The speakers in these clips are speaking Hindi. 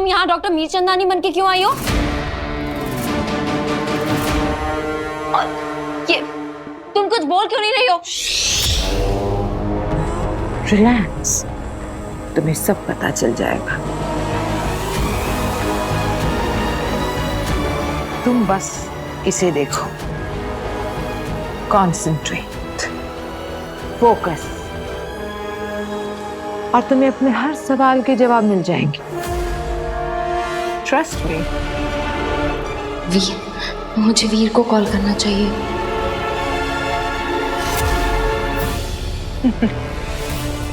तुम यहाँ डॉक्टर मीरचंदानी बन के क्यों आई हो? और ये तुम कुछ बोल क्यों नहीं रही हो? रिलैक्स, तुम्हें सब पता चल जाएगा। तुम बस इसे देखो, कॉन्सेंट्रेट, फोकस, और तुम्हें अपने हर सवाल के जवाब मिल जाएंगे। Trust me. वीर, मुझे वीर को कॉल करना चाहिए।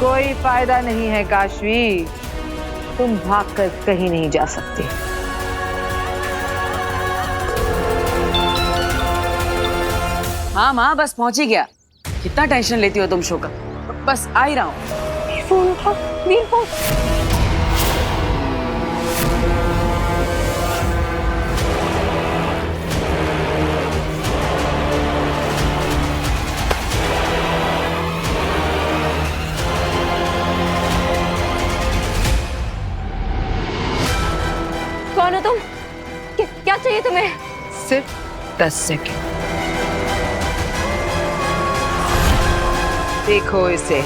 कोई फायदा नहीं है काशवी, तुम भागकर कहीं नहीं जा सकते। हाँ माँ, बस पहुंच ही गया। कितना टेंशन लेती हो तुम शो का? बस आ ही रहा हूँ। फोन उठा, वीर फोन। कौन हो तुम? क्या चाहिए तुम्हें? सिर्फ 10 सेकंड। देखो इसे।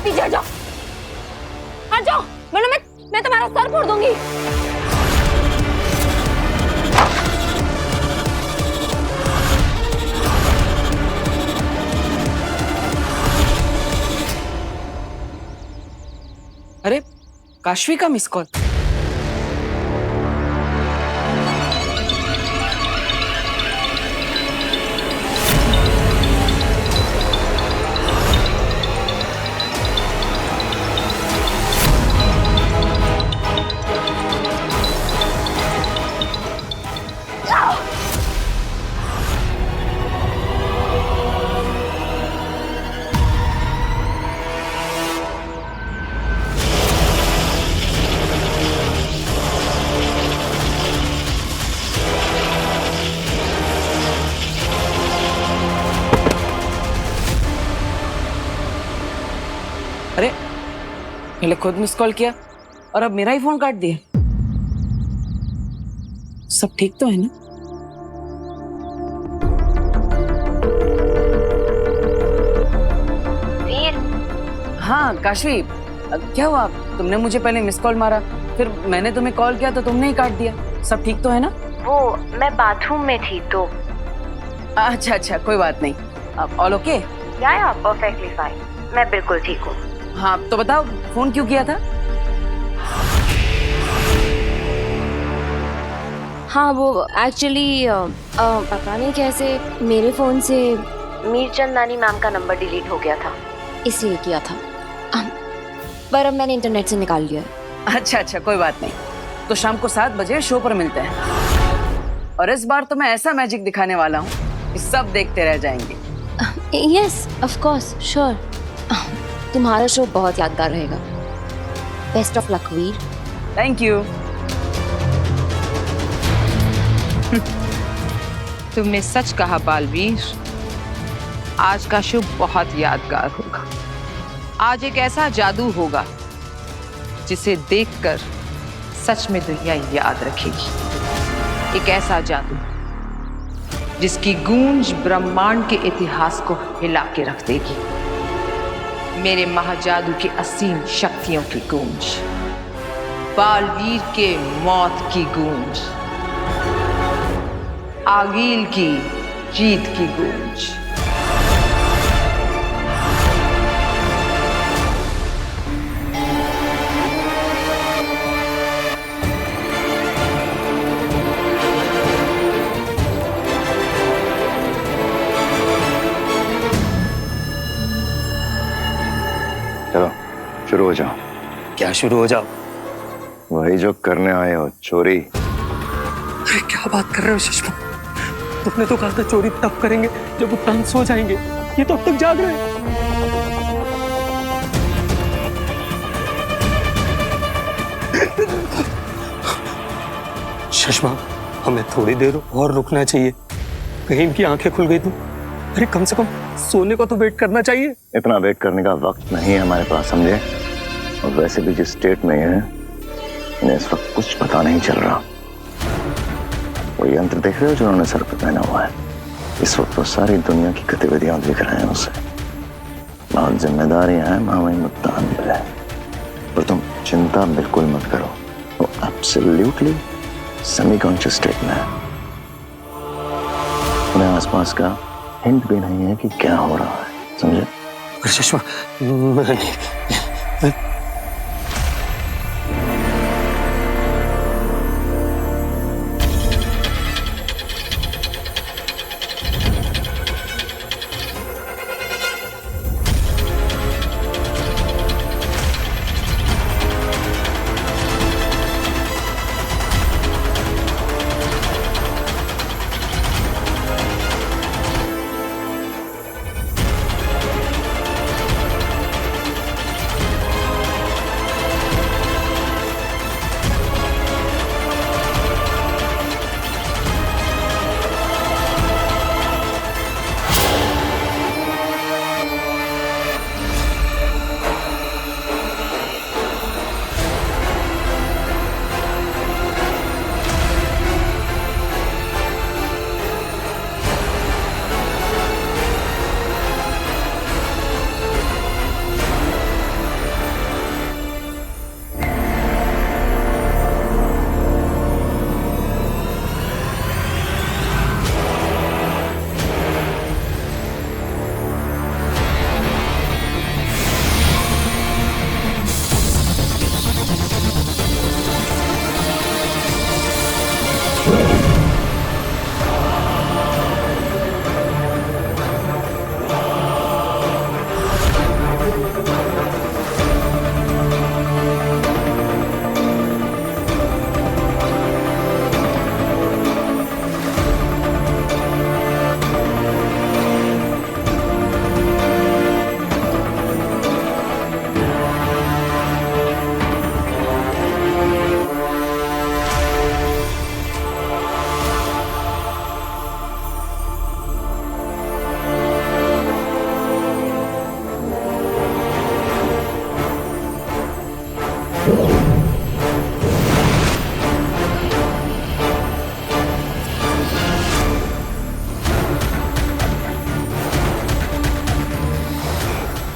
पीछे हट जाओ, हट जाओ, वरना मैं तुम्हारा सर फोड़ दूंगी। अरे, काशवी का मिस कॉल। अरे, पहले खुद मिस कॉल किया और अब मेरा ही फोन काट दिया। सब ठीक तो है ना? वीर, हाँ काशवी, क्या हुआ? तुमने मुझे पहले मिस कॉल मारा, फिर मैंने तुम्हें कॉल किया तो तुमने ही काट दिया। सब ठीक तो है ना? वो मैं बाथरूम में थी तो। अच्छा अच्छा, कोई बात नहीं। अब ऑल ओके? या परफेक्टली फाइन, मैं बिल्कुल ठीक हूँ। हाँ तो बताओ, फोन क्यों किया था? हाँ वो एक्चुअली पता नहीं कैसे मेरे फोन से मीरचंदानी मैम का नंबर डिलीट हो गया था, इसलिए किया था। पर अब मैंने इंटरनेट से निकाल लिया है। अच्छा अच्छा, कोई बात नहीं। तो शाम को 7 बजे शो पर मिलते हैं, और इस बार तो मैं ऐसा मैजिक दिखाने वाला हूँ कि सब देखते रह जाएंगे। Yes of course, sure. तुम्हारा शो बहुत यादगार रहेगा। Best of luck Veer. Thank you. तुमने सच कहा बालवीर, आज का शो बहुत यादगार होगा। आज एक ऐसा जादू होगा जिसे देखकर सच में दुनिया याद रखेगी। एक ऐसा जादू जिसकी गूंज ब्रह्मांड के इतिहास को हिला के रख देगी। मेरे महाजादू की असीम शक्तियों की गूंज, बालवीर के मौत की गूंज, आगील की जीत की गूंज। चलो शुरू हो जाओ। क्या शुरू हो जाओ? वही जो करने आए हो, चोरी। अरे क्या बात कर रहे हो सुषमा? तुमने तो कहा था चोरी तब करेंगे जब वो तंग सो जाएंगे। ये तो अब तक जाग रहे हैं। सुषमा, हमें थोड़ी देर और रुकना चाहिए। कहीं इनकी आंखें खुल गई तो अरे कम से कम सोने को तो वेट करना चाहिए। इतना वेट करने का वक्त नहीं है हमारे पास, समझे? और वैसे भी जिस स्टेट में है इन्हें इस वक्त कुछ पता नहीं चल रहा। वो यंत्र देख रहे हो जो उन्होंने सर पे पहना हुआ है? इस वक्त वो सारी दुनिया की गतिविधियां देख रहे हैं उसे। बहुत जिम्मेदारियां हैं मामई मुद्दान पे, और तुम चिंता बिल्कुल मत करो, वो एब्सोल्युटली सेमी कॉन्शियस स्टेट में है। उन्हें आसपास का हिंट भी नहीं है कि क्या हो रहा है, समझे? अरे सुषमा, मैं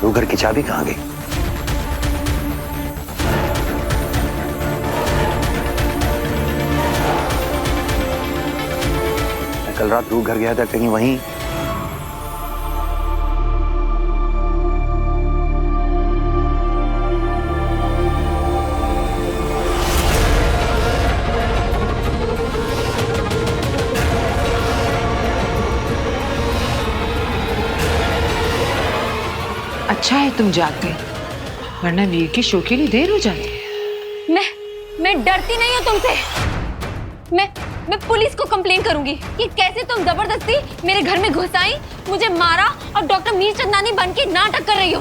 वो घर की चाबी कहाँ गई? मैं कल रात रूह घर गया था, कहीं वहीं? अच्छा है तुम जाग गए, वरना वीर के शो के लिए देर हो जाती। मैं डरती नहीं हूँ तुमसे। मैं पुलिस को कंप्लेन करूंगी कि कैसे तुम जबरदस्ती मेरे घर में घुस आई, मुझे मारा और डॉक्टर मीर चंदानी बन के नाटक कर रही हो।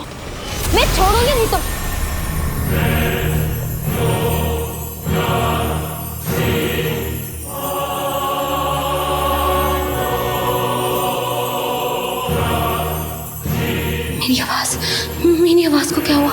मैं छोड़ूंगी नहीं तुम। मेरी आवाज को क्या हुआ?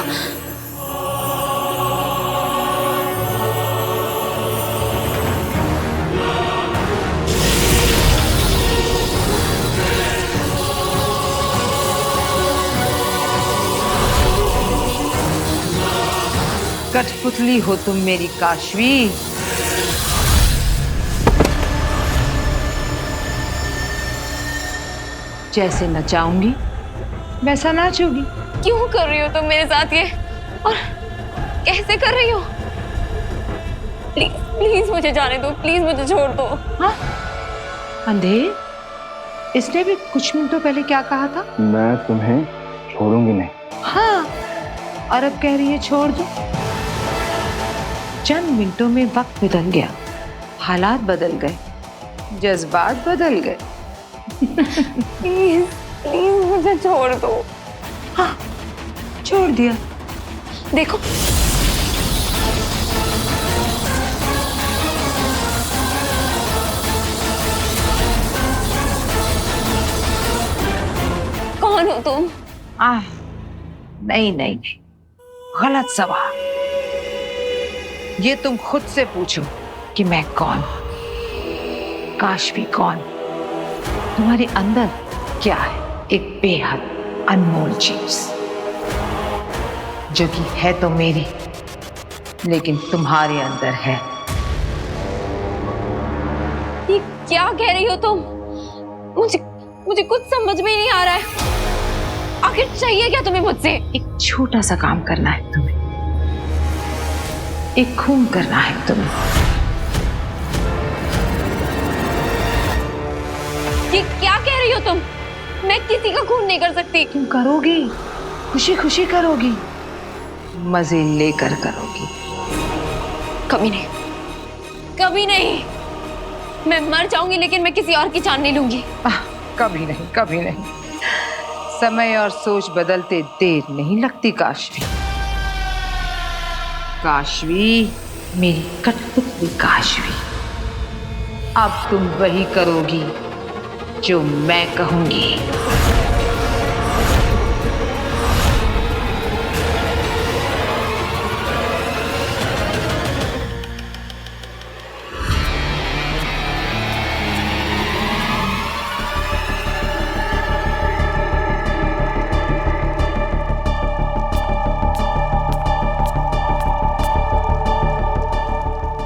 कठपुतली हो तुम मेरी काशवी। जैसे नचाऊंगी वैसा नाचोगी। क्यों कर रही हो तुम मेरे साथ ये, और कैसे कर रही हो? प्लीज प्लीज मुझे जाने दो, प्लीज मुझे छोड़ दो। हाँ अंधेर, इसने भी कुछ मिनटों पहले क्या कहा था? मैं तुम्हें छोड़ूंगी नहीं। हाँ, और अब कह रही है छोड़ दो। चंद मिनटों में वक्त बदल गया, हालात बदल गए, जज्बात बदल गए। प्लीज प्लीज मुझे छोड़ दो। हाँ, छोड़ दिया। देखो नहीं नहीं नहीं, गलत सवाल। ये तुम खुद से पूछो कि मैं कौन, काशवी कौन। तुम्हारे अंदर क्या है? एक बेहद अनमोल चीज जो कि है तो मेरी, लेकिन तुम्हारे अंदर है। ये क्या कह रही हो तुम? मुझे कुछ समझ में ही नहीं आ रहा है। आखिर चाहिए क्या तुम्हें मुझसे? एक छोटा सा काम करना है तुम्हें, एक खून करना है तुम्हें। ये क्या कह रही हो तुम? मैं किसी का खून नहीं कर सकती। तुम करोगी, खुशी खुशी करोगी, मजे लेकर करोगी। कभी नहीं, कभी नहीं। मैं मर जाऊंगी लेकिन मैं किसी और की जान नहीं लूंगी। कभी नहीं, कभी नहीं। समय और सोच बदलते देर नहीं लगती काशवी। काशवी, मेरी कठपुतली काशवी, अब तुम वही करोगी जो मैं कहूंगी।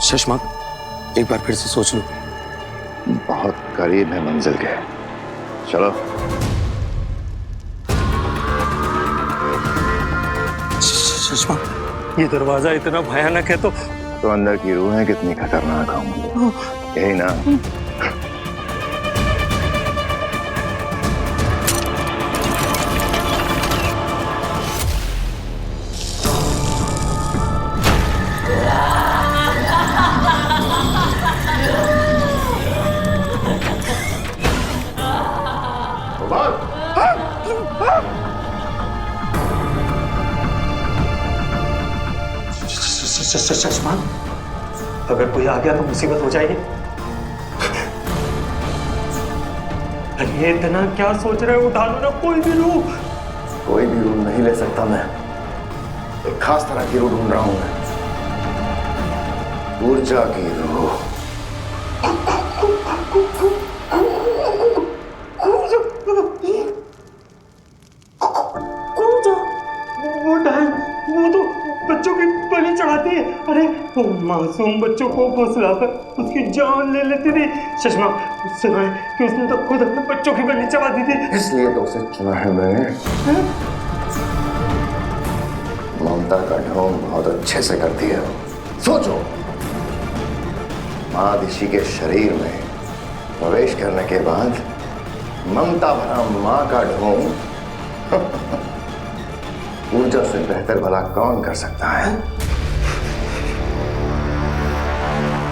शशमाक, एक बार फिर से सोच लो। बहुत करीब है मंजिल के। चलो। शशमाक, ये दरवाजा इतना भयानक है तो अंदर की रूहें कितनी खतरनाक होंगी, यही ना? शशमाक, अगर कोई आ गया तो मुसीबत हो जाएगी। अरे ये इतना क्या सोच रहे हो? उठा लो ना कोई भी रूह। कोई भी रूह नहीं ले सकता मैं, एक खास तरह की रूह ढूंढ रहा हूं मैं, ऊर्जा की रूह। वो तो बच्चों की बलि चढ़ाती है। अरे वो मासूम बच्चों को फुसलाकर उसकी जान ले लेती थी। शशमा, सुना है कि उसने तो खुद अपने बच्चों की बलि चढ़ा दी थी। इसलिए तो उसे चुना है मैंने। ममता का ढोंग बहुत अच्छे से करती है। सोचो, मादिशी के शरीर में प्रवेश करने के बाद ममता भरा मां का ढोंग ऊर्जा से बेहतर भला कौन कर सकता है?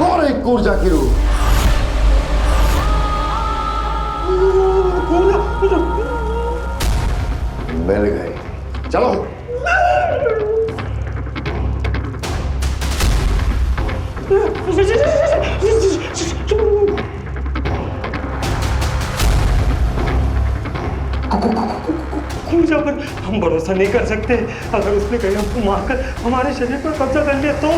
और एक ऊर्जा की रूह। मिल गई। चलो। ऊर्जा पर हम भरोसा नहीं कर सकते। अगर उसने कहीं हमको मारकर हमारे शरीर पर कब्जा कर लिया तो?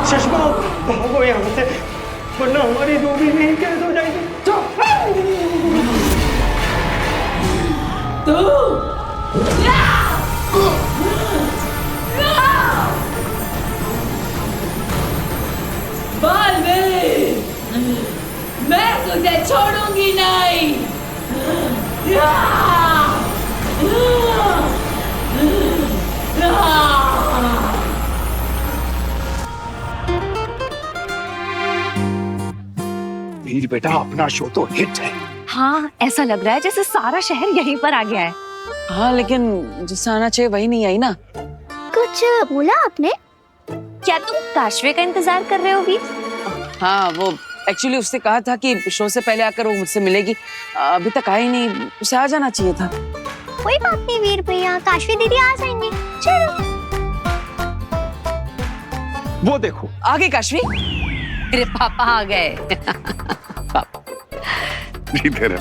शशमा, भागो यहाँ से, वरना हमारी रूह भी नहीं कैद हो जाएगी। बालवीर, मैं तुझे छोड़ूंगी नहीं। वीर बेटा, अपना शो तो हिट है। हाँ, ऐसा लग रहा है जैसे सारा शहर यहीं पर आ गया है। हाँ, लेकिन जिससे आना चाहिए वही नहीं आई ना। कुछ बोला आपने? क्या तुम काशवे का इंतजार कर रहे हो वीर? हाँ, वो एक्चुअली उसने कहा था कि शो से पहले आकर वो मुझसे मिलेगी। अभी तक आई नहीं, उसे आ जाना चाहिए था। कोई बात नहीं वीर भैया, काशवी दीदी आ जाएंगी। चलो। वो देखो आ गई काशवी। मेरे पापा आ गए। इधर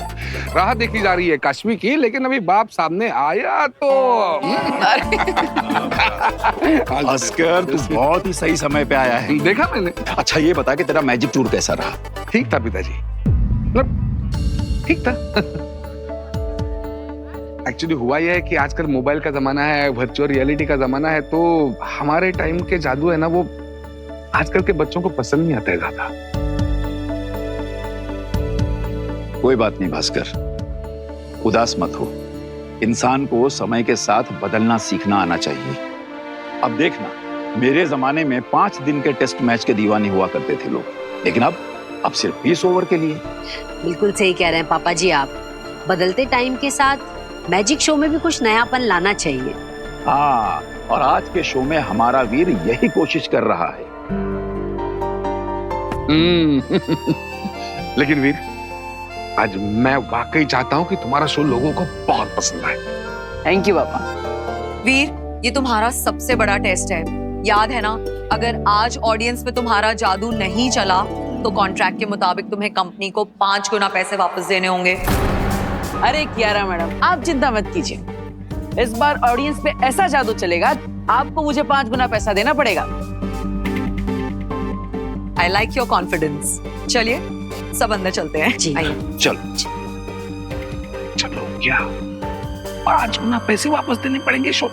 राह देखी जा रही है काश्मी की, लेकिन अभी बाप सामने आया तो भास्कर तू बहुत ही सही समय पे आया है। देखा मैंने। अच्छा ये बता कि तेरा मैजिक टूर कैसा रहा? ठीक था पिताजी, मतलब ठीक था। एक्चुअली हुआ यह है कि आजकल मोबाइल का जमाना है, वर्चुअल रियलिटी का जमाना है, तो हमारे टाइम के जादू है ना, वो आजकल के बच्चों को पसंद नहीं आता है ज्यादा। कोई बात नहीं भास्कर, उदास मत हो। इंसान को समय के साथ बदलना सीखना आना चाहिए। अब देखना, मेरे जमाने में 5 दिन के टेस्ट मैच के दीवाने हुआ करते थे लोग, लेकिन अब सिर्फ 20 ओवर के लिए। बिल्कुल सही कह रहे हैं पापा जी आप। बदलते टाइम के साथ मैजिक शो में भी कुछ नयापन लाना चाहिए। हाँ, और आज के शो में हमारा वीर यही कोशिश कर रहा है। लेकिन वीर, आज मैं वाकई चाहता हूँ कि तुम्हारा शो लोगों को बहुत पसंद आए। थैंक यू पापा। वीर, ये तुम्हारा सबसे बड़ा टेस्ट है, याद है ना? अगर आज ऑडियंस में तुम्हारा जादू नहीं चला तो कॉन्ट्रैक्ट के मुताबिक तुम्हें कंपनी को 5 गुना पैसे वापस देने होंगे। अरे कियारा मैडम, आप चिंता मत कीजिए। इस बार ऑडियंस पे ऐसा जादू चलेगा, आपको मुझे 5 गुना पैसा देना पड़ेगा। I like your confidence. चलिए सब अंदर चलते हैं। जी आइए। चलो क्या 5 गुना पैसे वापस देने पड़ेंगे शो?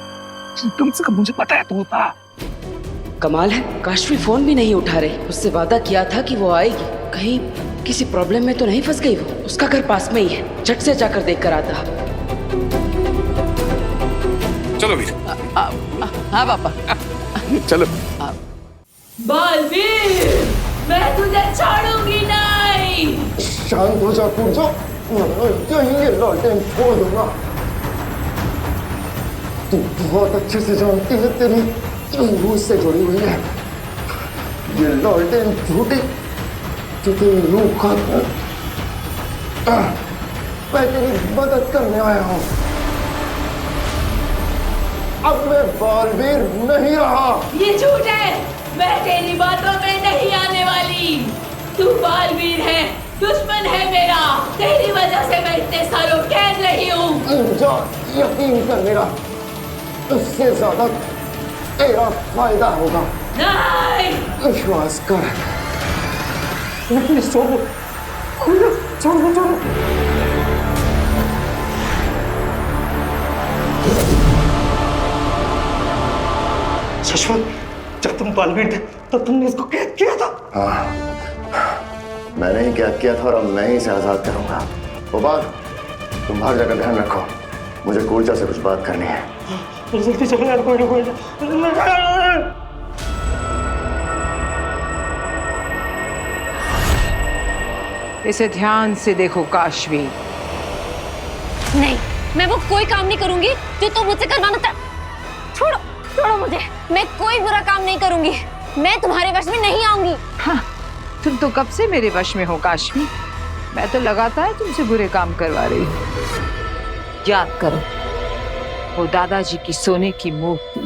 कम से कम मुझे पता है तो होता। कमाल है, काशवी फोन भी नहीं उठा रही। उससे वादा किया था कि वो आएगी। कहीं किसी प्रॉब्लम में तो नहीं फंस गई वो? उसका घर पास में ही है, झट से जाकर देख कर आता। चलो वीर। हाँ पापा। चलो। बालवीर, मैं तुझे छोड़ूंगी नहीं। शांत हो जा पूजा, यहीं ये लालटेन छोड़ दूंगा। तू बहुत अच्छे से जानती है, तेरी रूह से जुड़ी हुई है। ये लालटेन झूठी, जो तेरी रूह खाती है। मैं तेरी मदद करने आया हूँ। अब मैं बालवीर नहीं रहा। ये झूठ है, मैं तेरी बातों में नहीं आने वाली। तू बालवीर है, दुश्मन है मेरा। तेरी वजह से मैं इतने सालों कैद रही हूँ। जा, यकीन कर मेरा, उससे ज्यादा तेरा फायदा होगा। नहीं, विश्वास कर। प्लीज छोड़ो, छोड़ो, छोड़ो। सुषमा, जब तुम बालवीर थे तब तुमने इसको कैद किया था। हाँ, मैंने ही कैद किया था और अब मैं ही इसे आजाद करूंगा। गोपाल, तुम बाहर जाकर ध्यान रखो, मुझे कूर्जा से कुछ बात करनी है। जल्दी चलो यार, कोई ना। इसे ध्यान से देखो काशवी। नहीं, मैं वो कोई काम नहीं करूंगी जो तुम मुझसे करवाना था। छोड़ो, छोड़ो मुझे। मैं कोई बुरा काम नहीं करूंगी। मैं तुम्हारे वश में नहीं आऊंगी। हाँ, तुम तो कब से मेरे वश में हो काशवी। मैं तो लगातार तुमसे बुरे काम करवा रही हूँ। याद करो वो दादाजी की सोने की मूर्ति।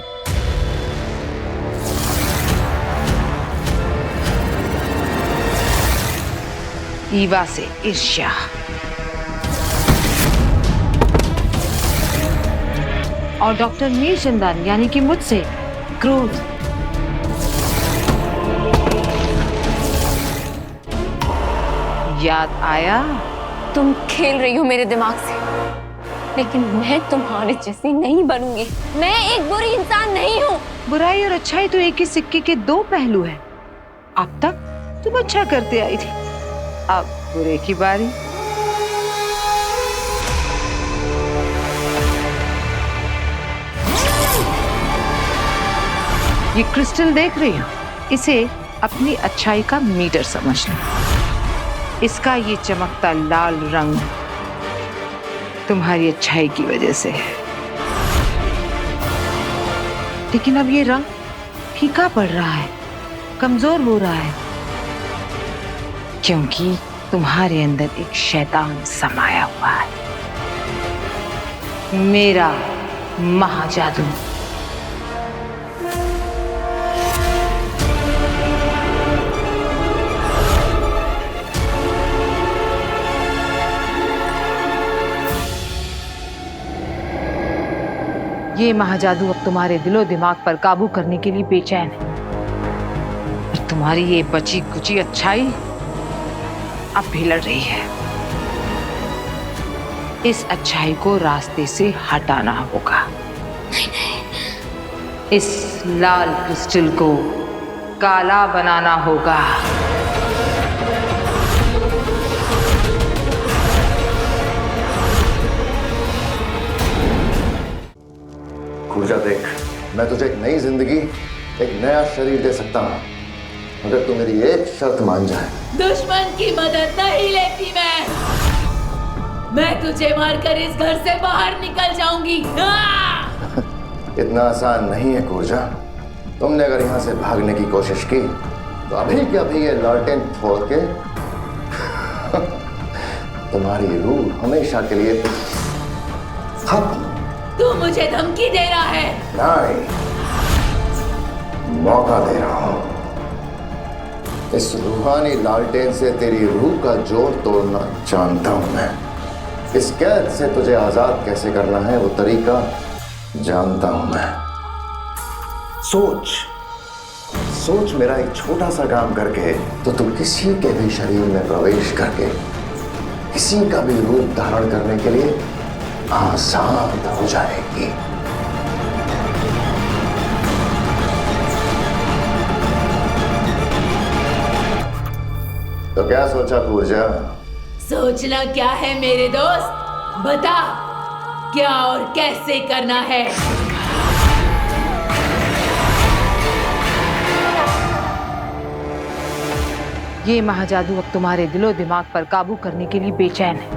ईवा से ईर्ष्या, और डॉक्टर मीरचंदान यानी कि मुझसे क्रोध। याद आया? तुम खेल रही हो मेरे दिमाग से, लेकिन मैं तुम्हारे जैसी नहीं बनूंगी। मैं एक बुरी इंसान नहीं हूँ। बुराई और अच्छाई तो एक ही सिक्के के 2 पहलू हैं। अब तक तुम अच्छा करते आई थी, अब बुरे की बारी। ये क्रिस्टल देख रही हो, इसे अपनी अच्छाई का मीटर समझ लो। इसका ये चमकता लाल रंग तुम्हारी अच्छाई की वजह से है, लेकिन अब ये रंग फीका पड़ रहा है, कमजोर हो रहा है। क्योंकि तुम्हारे अंदर एक शैतान समाया हुआ है, मेरा महाजादू। ये महाजादू अब तुम्हारे दिलो दिमाग पर काबू करने के लिए बेचैन है, और तुम्हारी ये बची कुची अच्छाई अब भी लड़ रही है। इस अच्छाई को रास्ते से हटाना होगा। इस लाल क्रिस्टल को काला बनाना होगा। ऊर्जा देख, मैं तुझे एक नई जिंदगी, एक नया शरीर दे सकता हूँ अगर तू मेरी एक शर्त मान जाए। दुश्मन की मदद नहीं लेती मैं तुझे मारकर इस घर से बाहर निकल जाऊंगी। इतना आसान नहीं है ऊर्जा। तुमने अगर यहाँ से भागने की कोशिश की तो अभी के अभी ये लालटेन फोड़ के तुम्हारी रूह हमेशा के लिए खत्म। तू मुझे धमकी दे रहा है? नहीं, मौका दे रहा हूं। इस रूहानी लालटेन से तेरी रूह का जोड़ तोड़ना जानता हूं मैं। इस कैद से तुझे आजाद कैसे करना है वो तरीका जानता हूं मैं। सोच सोच, मेरा एक छोटा सा काम करके तो तू किसी के भी शरीर में प्रवेश करके किसी का भी रूप धारण करने के लिए आजाद हो जाएगी। तो क्या सोचा पूजा? सोचना क्या है मेरे दोस्त, बता क्या और कैसे करना है। ये महाजादू अब तुम्हारे दिलो दिमाग पर काबू करने के लिए बेचैन है,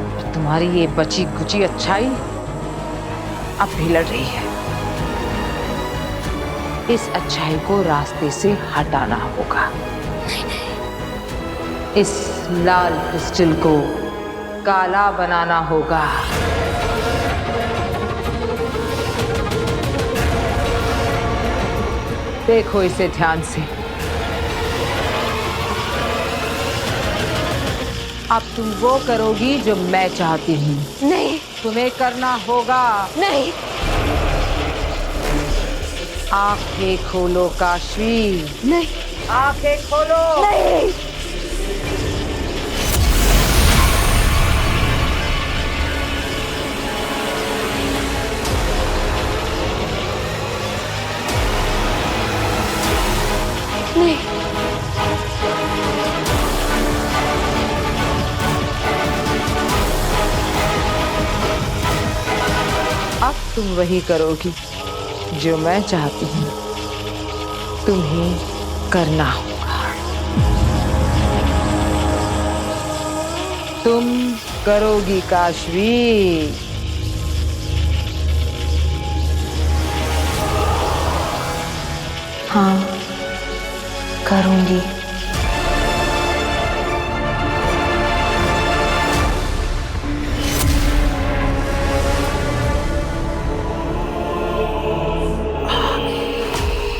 और तुम्हारी ये बची कुची अच्छाई अब भी लड़ रही है। इस अच्छाई को रास्ते से हटाना होगा। इस लाल क्रिस्टल को काला बनाना होगा। देखो इसे ध्यान से। अब तुम वो करोगी जो मैं चाहती हूँ। नहीं, तुम्हें करना होगा। नहीं। आंखें खोलो काशवी। नहीं। आंखें खोलो। नहीं। नहीं। अब तुम वही करोगी जो मैं चाहती हूँ। तुम्हें करना होगा। तुम करोगी काशवी। हाँ, करूंगी।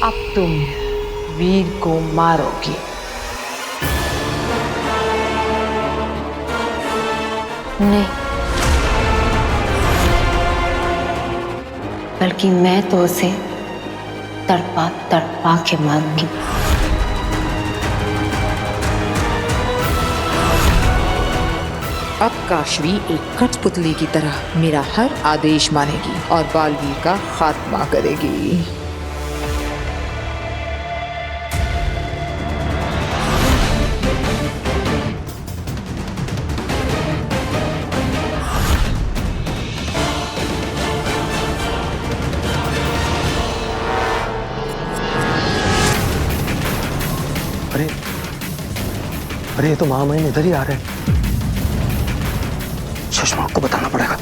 अब तुम वीर को मारोगी। नहीं, बल्कि मैं तो उसे तड़पा तड़पा के मारूंगी। अब काशवी एक कठपुतली की तरह मेरा हर आदेश मानेगी और बालवीर का खात्मा करेगी। अरे ये तो महामहिम इधर ही आ रहे हैं। सुषमा को बताना पड़ेगा।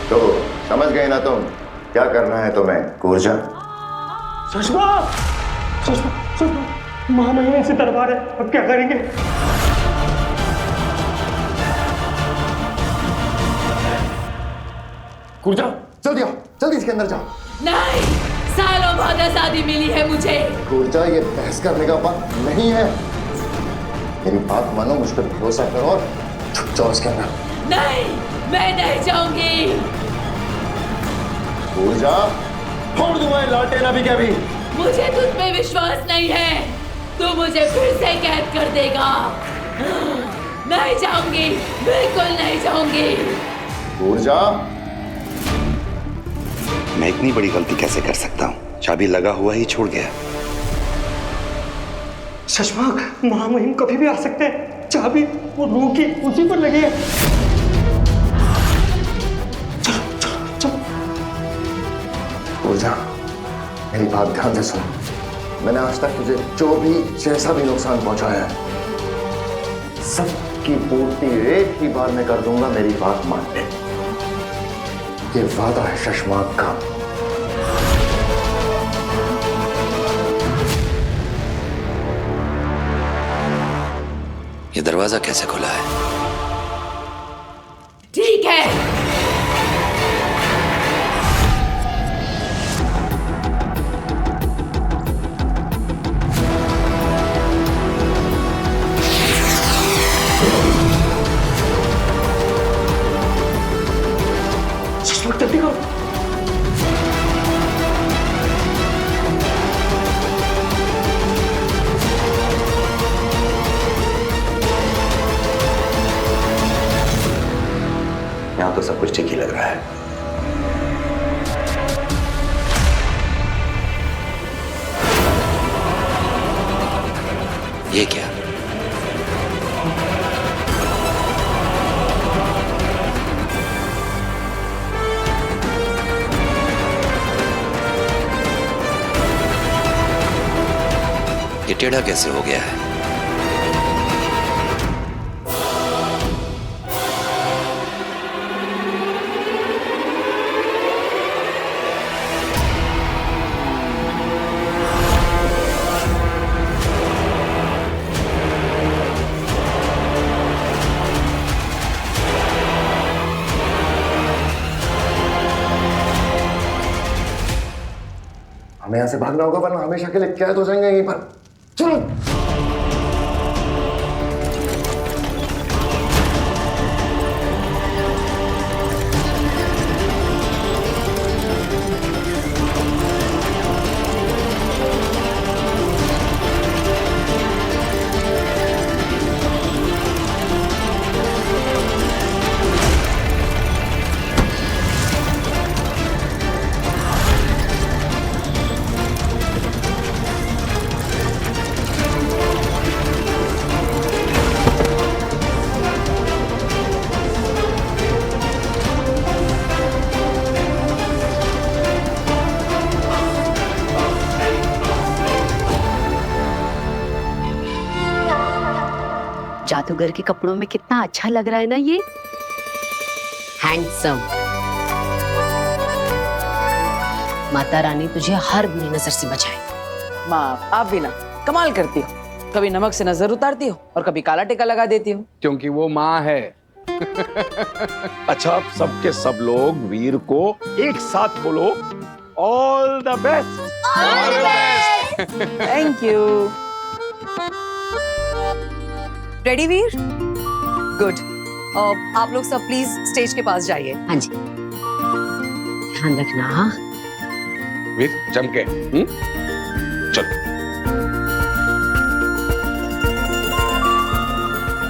तो समझ गए ना तुम क्या करना है तुम्हें ऊर्जा? सुषमा, सुषमा, सुषमा, महामहिम से दरबार है, अब क्या करेंगे? कुर्जा जल्दी आओ, जल्दी इसके अंदर जाओ। नहीं, सालों बाद आजादी मिली है मुझे। कुर्जा ये बहस करने का बात नहीं है, मेरी बात मानो, मुझ पर भरोसा करो और छुप जाओ इसके अंदर। नहीं, मैं नहीं जाऊंगी। कुर्जा फोड़ दूंगा ये लालटेन अभी के अभी। मुझे तुझ पे विश्वास नहीं है, तू मुझे फिर से कैद कर देगा। नहीं जाऊंगी, बिल्कुल नहीं जाऊंगी। कुर्जा, मैं इतनी बड़ी गलती कैसे कर सकता हूँ? चाबी लगा हुआ ही छोड़ गया। शशमाक, महामहिम कभी भी आ सकते हैं, चाबी वो रूह की उसी पर लगी है। कुर्जा, मेरी बात ध्यान से सुन। मैंने आज तक तुझे जो भी जैसा भी नुकसान पहुंचाया है, सबकी पूर्ति एक ही बार में कर दूंगा, मेरी बात मान ले। ये वादा है शशमाक का। ये दरवाजा कैसे खुला है? ठीक है। जल्दी करो। यहाँ तो सब कुछ ठीक ही लग रहा है। ये क्या? ये टेढ़ा कैसे हो गया है? हमें यहां से भागना होगा, वरना हमेशा के लिए कैद हो जाएंगे यहीं पर। चलो। जादूगर के कपड़ों में कितना अच्छा लग रहा है ना ये। हैंडसम। माता रानी तुझे हर बुरी नजर से बचाए। माँ, आप भी ना कमाल करती हो, कभी नमक से नजर उतारती हो और कभी काला टीका लगा देती हो। क्योंकि वो माँ है। अच्छा, अब सबके सब लोग वीर को एक साथ बोलो, all the best. All the best. Thank you. Ready Veer? Good. आप लोग सब प्लीज स्टेज के पास जाइए। हाँ जी, ध्यान रखना। हाँ वीर, जम के। चल।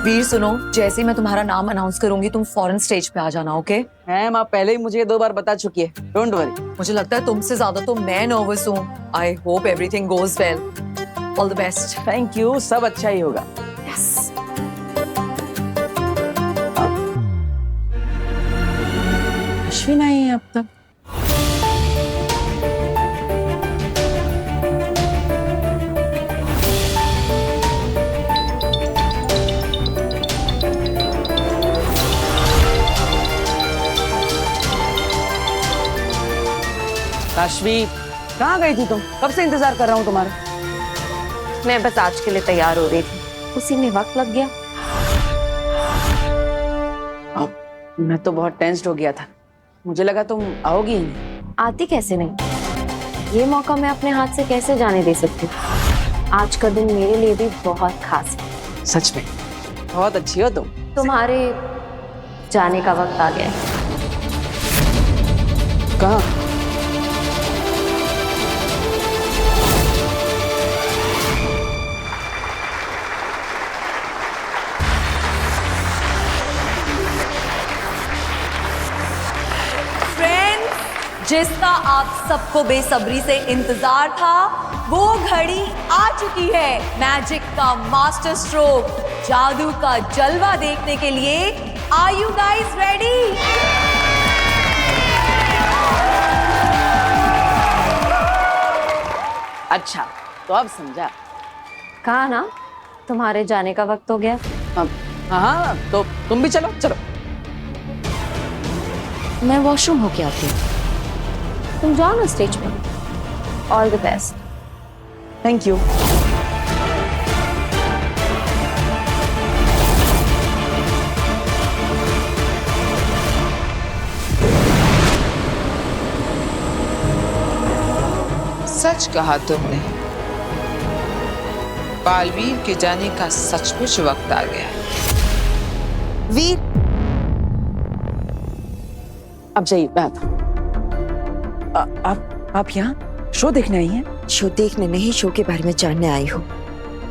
वीर सुनो, जैसे ही मैं तुम्हारा नाम अनाउंस करूंगी तुम फौरन स्टेज पे आ जाना, ओके? मैम, आप पहले ही मुझे 2 बार बता चुकी है, डोंट वरी। मुझे लगता है तुमसे ज्यादा तो मैं नर्वस हूँ। I hope everything goes well. All the best. Thank you, सब अच्छा ही होगा। यस। अश्विन आई है अब तक। काशवी, कहाँ गई थी तुम? कब से इंतजार कर रहा हूँ तुम्हारा। मैं बस आज के लिए तैयार हो रही थी, उसी में वक्त लग गया। मैं तो बहुत टेंस्ड हो गया था, मुझे लगा तुम आओगी ही नहीं। आती कैसे नहीं, ये मौका मैं अपने हाथ से कैसे जाने दे सकती हूँ। आज का दिन मेरे लिए भी बहुत खास है। सच में बहुत अच्छी हो तुम। तुम्हारे जाने का वक्त आ गया है। कहाँ? जिसका आप सबको बेसब्री से इंतजार था, वो घड़ी आ चुकी है। मैजिक का मास्टर स्ट्रोक, जादू का जलवा देखने के लिए आर यू गाइस रेडी? अच्छा तो अब समझा। कहा ना तुम्हारे जाने का वक्त हो गया। हाँ तो तुम भी चलो। चलो मैं वॉशरूम होके आती हूँ, तुम जाओ ना स्टेज पर। All the best. Thank you. सच कहा तुमने, बालवीर के जाने का सचमुच वक्त आ गया है। वीर, अब जाइए। बात आप यहाँ शो देखने आई हैं? शो देखने नहीं, शो के बारे में जानने आई हूँ।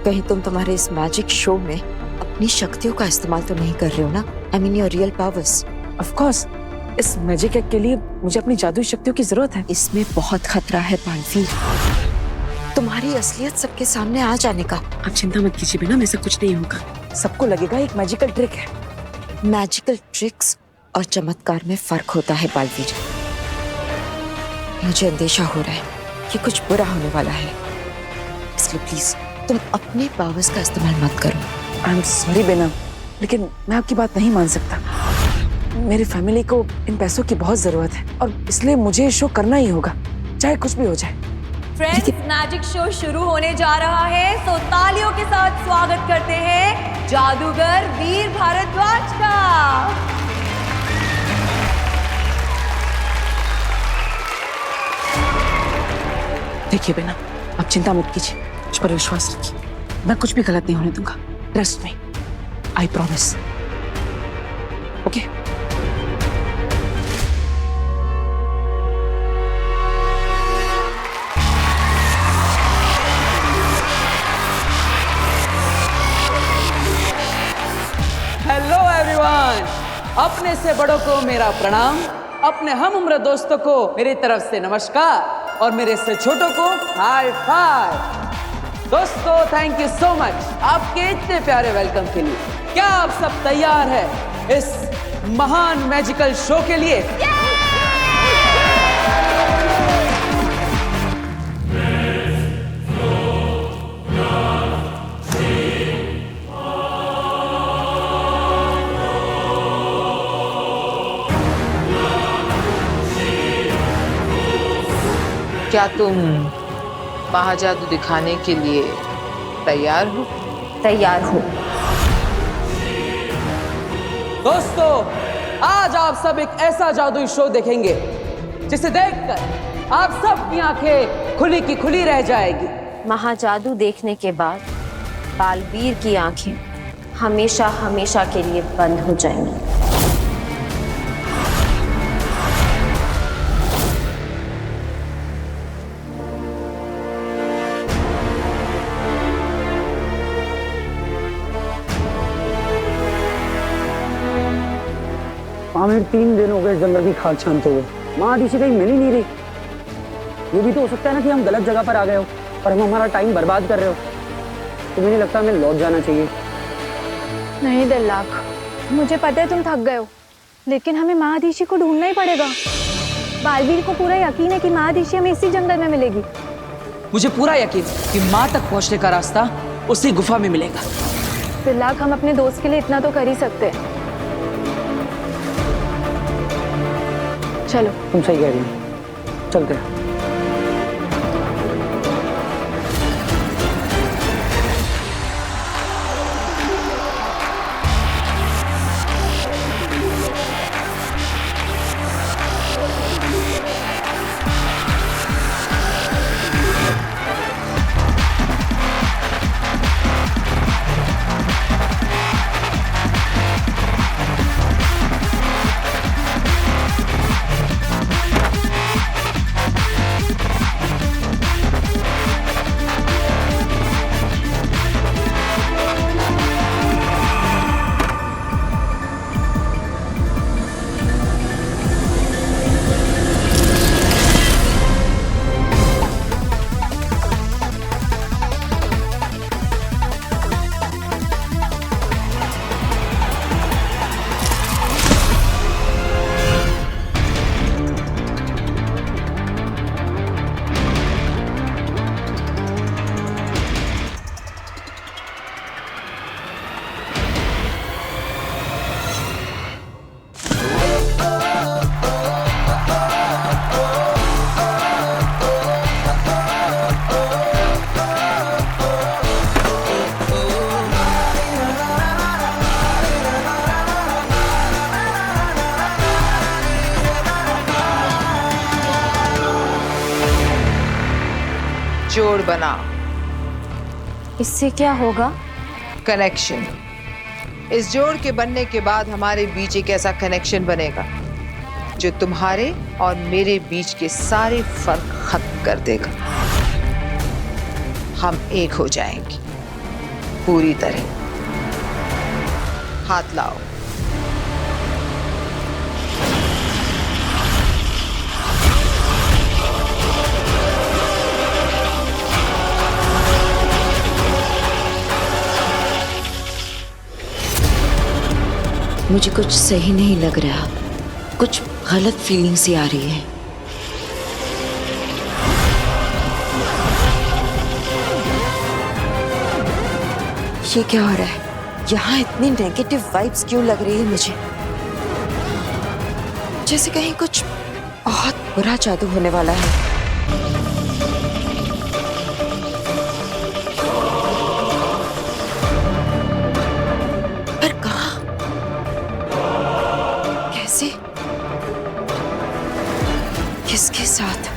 कहीं तुम तुम्हारे इस मैजिक शो में अपनी शक्तियों का इस्तेमाल तो नहीं कर रहे हो ना? I mean your real powers. Of course, इस मैजिक एक्ट के लिए मुझे अपनी जादुई शक्तियों की जरूरत है। इसमें बहुत खतरा है बालवीर, तुम्हारी असलियत सबके सामने आ जाने का। आप चिंता मत कीजिए बिना, में से कुछ नहीं होगा। सबको लगेगा एक मैजिकल ट्रिक है। मैजिकल ट्रिक्स और चमत्कार में फर्क होता है बालवीर। मुझे अंदेशा हो रहा है कि कुछ बुरा होने वाला है, इसलिए प्लीज तुम अपने पावर्स का इस्तेमाल मत करो। आई एम सॉरी बेना, लेकिन मैं आपकी बात नहीं मान सकता। मेरी फैमिली को इन पैसों की बहुत जरूरत है और इसलिए मुझे शो करना ही होगा, चाहे कुछ भी हो जाए। फ्रेंड्स, मैजिक शो शुरू होने जा रहा है, तो तालियों के साथ स्वागत करते हैं जादूगर वीर भारद्वाज का। देखिए बेना, आप चिंता मत कीजिए, मुझ पर विश्वास रखिए। मैं कुछ भी गलत नहीं होने दूंगा। Trust me, I promise. Okay? Hello everyone, अपने से बड़ों को मेरा प्रणाम, अपने हम उम्र दोस्तों को मेरी तरफ से नमस्कार और मेरे से छोटों को हाई फाइव। दोस्तों, थैंक यू सो मच आपके इतने प्यारे वेलकम के लिए। क्या आप सब तैयार हैं इस महान मैजिकल शो के लिए? क्या तुम महाजादू दिखाने के लिए तैयार हो? तैयार हो। दोस्तों, आज आप सब एक ऐसा जादुई शो देखेंगे जिसे देखकर आप सबकी आंखें खुली की खुली रह जाएगी। महाजादू देखने के बाद बालवीर की आंखें हमेशा हमेशा के लिए बंद हो जाएंगी। आमिर 3 दिन हो गए जंगल की खाद छानते हुए, माँ आदिशि कहीं मिल ही नहीं रही। ये भी तो हो सकता है ना कि हम गलत जगह पर आ गए हो और हम हमारा टाइम बर्बाद कर रहे हो। तुम्हें नहीं लगता हमें लौट जाना चाहिए? नहीं दिललाख, मुझे पता है तुम थक गए हो, लेकिन हमें माँ आदिशि को ढूंढना ही पड़ेगा। बालवीर को पूरा यकीन है कि माँ आदिशि हमें इसी जंगल में मिलेगी। मुझे पूरा यकीन कि माँ तक पहुँचने का रास्ता उसी गुफा में मिलेगा। दिललाख, हम अपने दोस्त के लिए इतना तो कर ही सकते हैं। चलो। तुम सही कह रही हो, चलते हैं। जोड़ बनाओ। इससे क्या होगा? कनेक्शन। इस जोड़ के बनने के बाद हमारे बीच एक ऐसा कनेक्शन बनेगा जो तुम्हारे और मेरे बीच के सारे फर्क खत्म कर देगा। हम एक हो जाएंगे पूरी तरह। हाथ लाओ। मुझे कुछ सही नहीं लग रहा, कुछ गलत फीलिंग सी आ रही है। ये क्या हो रहा है? यहाँ इतनी नेगेटिव वाइब्स क्यों लग रही है मुझे? जैसे कहीं कुछ बहुत बुरा जादू होने वाला है। पर कहाँ? कैसे? किसके साथ?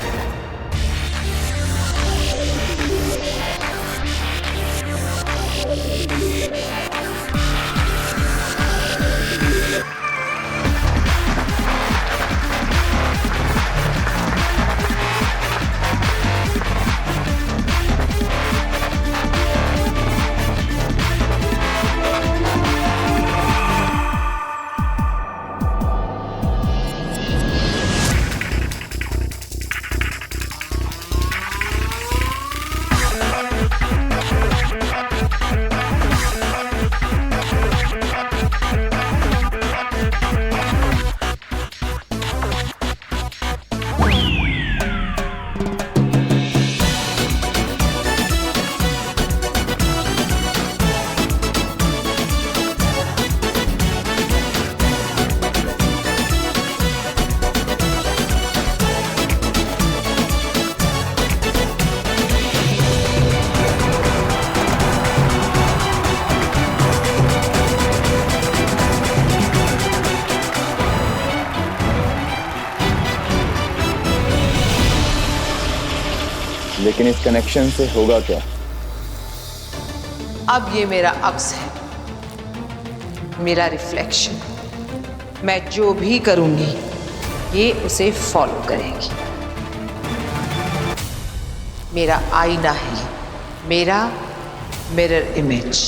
लेकिन इस कनेक्शन से होगा क्या? अब ये मेरा अक्स है, मेरा रिफ्लेक्शन। मैं जो भी करूंगी ये उसे फॉलो करेगी। मेरा आईना है, मेरा मिरर इमेज।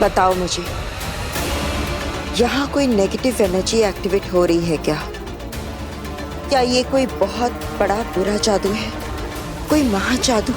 बताओ मुझे, यहाँ कोई नेगेटिव एनर्जी एक्टिवेट हो रही है क्या? क्या ये कोई बहुत बड़ा बुरा जादू है, कोई महाजादू?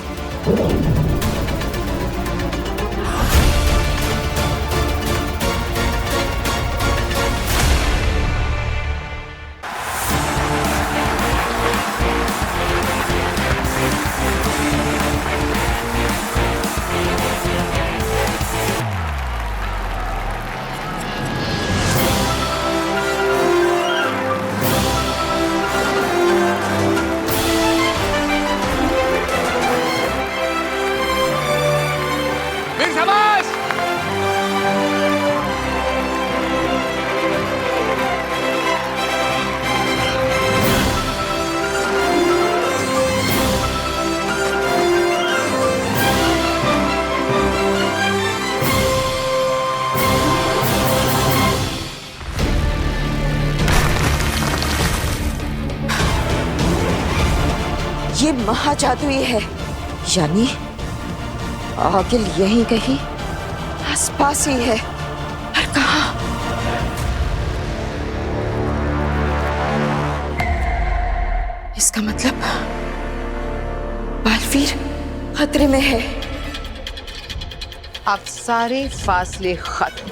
ये महाजादू ही है, यानी आगिल यहीं कहीं आसपास ही है। पर कहाँ? इसका मतलब बालवीर खतरे में है। अब सारे फासले खत्म,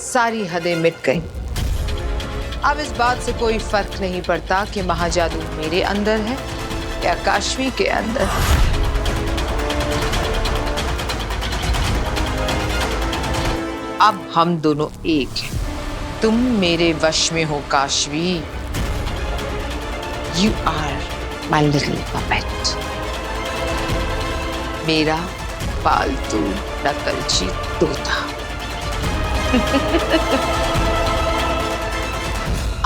सारी हदें मिट गईं। अब इस बात से कोई फर्क नहीं पड़ता कि महाजादू मेरे अंदर है या काशवी के अंदर। अब हम दोनों एक हैं, तुम मेरे वश में हो Kashvi. You are my little puppet, मेरा पालतू नकलची तोता।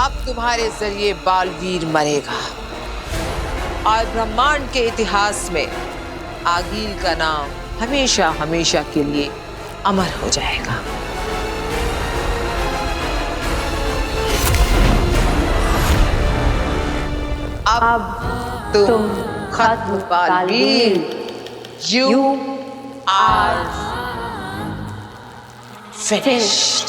अब तुम्हारे जरिए बालवीर मरेगा और ब्रह्मांड के इतिहास में आगिल का नाम हमेशा हमेशा के लिए अमर हो जाएगा। अब तुम खत्म बालवीर। You are finished.